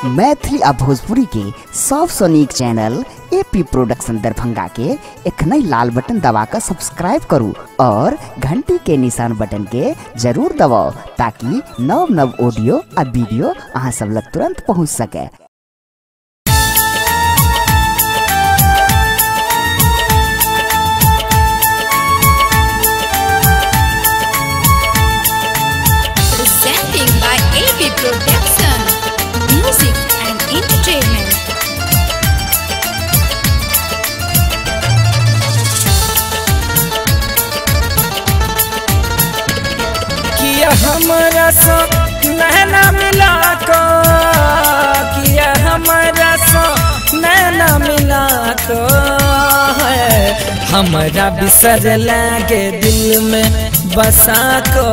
मैथिली आ भोजपुरी के सबसे नीक चैनल एपी प्रोडक्शन दरभंगा के एखनई लाल बटन दबाकर सब्सक्राइब करू और घंटी के निशान बटन के जरूर दबाओ ताकि नव नव ऑडियो आ वीडियो अहाँ सब लग तुरंत पहुँच सके। Presenting by AP Production, Music and Entertainment. किया हमारा सो नैना मिला को, किया हमारा सो नैना मिला को है, हमारा बिसर लागे दिल में बसा को,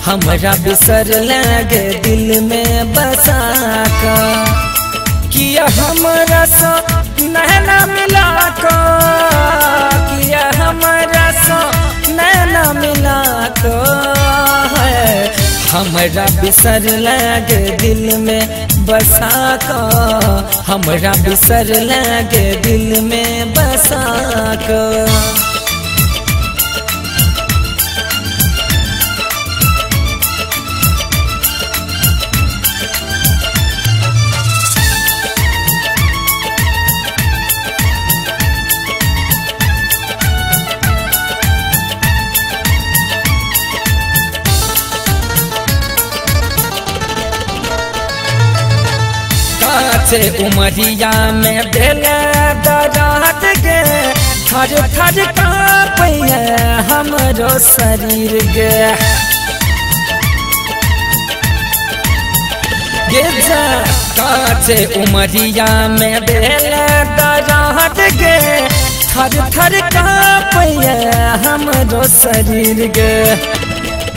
हमारा बिसर लागे दिल में बसा को। किया हमारा सो नैना मिला को, किया हमारा सो नैना मिला को है, हमारा बिसर लागे दिल में बसा को, हमारा बिसर लागे दिल में बसा को। से उमरिया में दिल दराद गे, थर थर कांपे हमरो शरीर गे, गिरजा काचे उमरिया में दिल दराद गे, थर थर कांपे हमरो शरीर गे।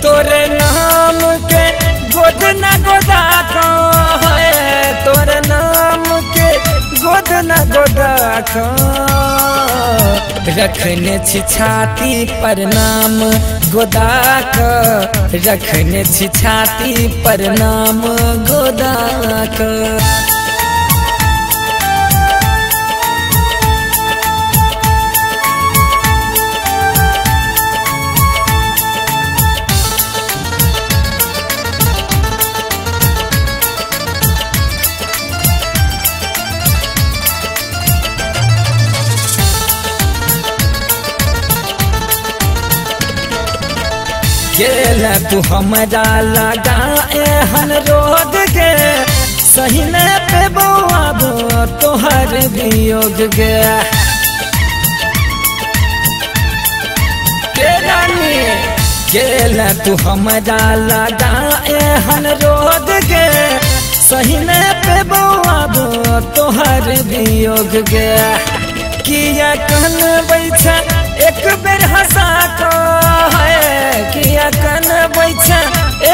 तोरे नाम के गोद न गोदा को है, तोरे नाम के गोद न गोदा को, रखने छी छाती पर नाम गोदा को, रखने छी छाती पर नाम गोदा को। गेला तू हमारा लगा एहन रोग गे, सही न पे बाबू तोहर वियोग गे। गेला तू हमारा लगा एहन रोग गे, सही न पे बाबू तोहर वियोग गे। किया कन बैठा एक बेर हंसा को है, किया कन बैठा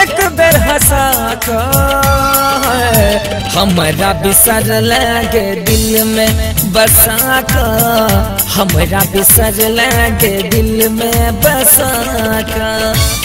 एक बेर हंसा को है, हमारा बिसर लागे दिल में बसा को, हमारा बिसर लागे दिल में बसा को।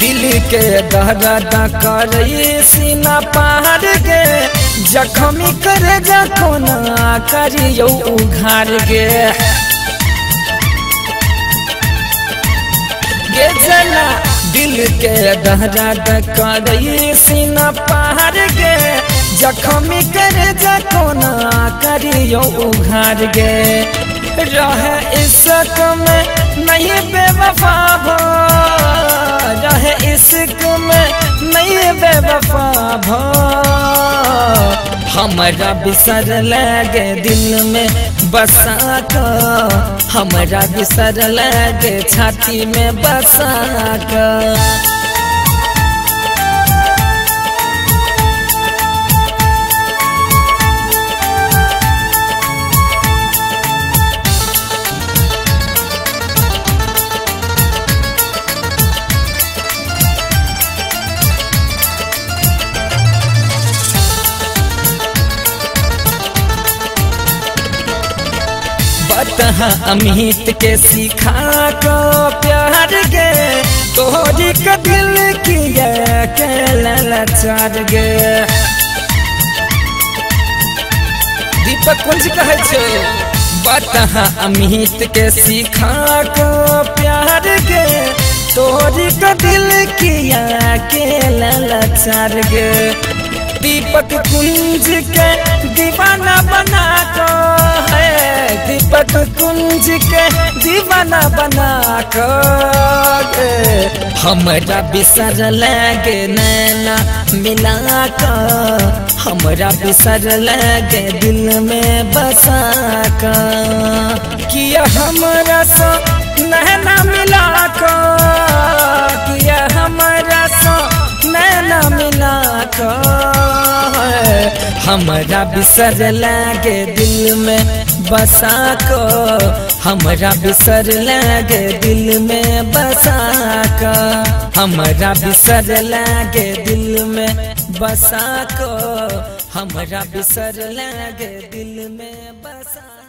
दिल के दर्द करे सीना पार गे, जख्मी कर जखोना करियो उघार गे। गे जना दिल के दर्द करे सीना पार गे, जख्मी कर जखोना करियो उघार गे। रहे इश्क में नहीं बेवफा भो, रहे इश्क में नहीं बेवफा भो, हमारा बिसर लागे दिल में बसा को, हमारा बिसर लागे छाती में बसा को। बता अमित के सिखा को प्यार गे तोहरी का दिल किया के लाचार गे। दीपक कुंज कहे छे बता अमित के सिखा को प्यार गे तोहरी का दिल किया के लाचार गे। दीपक कुंज के दीवाना बना को है दीपक कुंज के दीवाना बना को हमरा बिसर लगे नैना मिला को हमरा बिसर लगे दिल में बसा को किया हमरा सो नैना मिला को किया हमरा सो नैना मिला को हमरा बिसर लगे दिल में बसा को हमरा बिसर लगे दिल में बसा को हमरा बिसर लगे दिल में बसा को हमरा बिसर लगे दिल में बसा।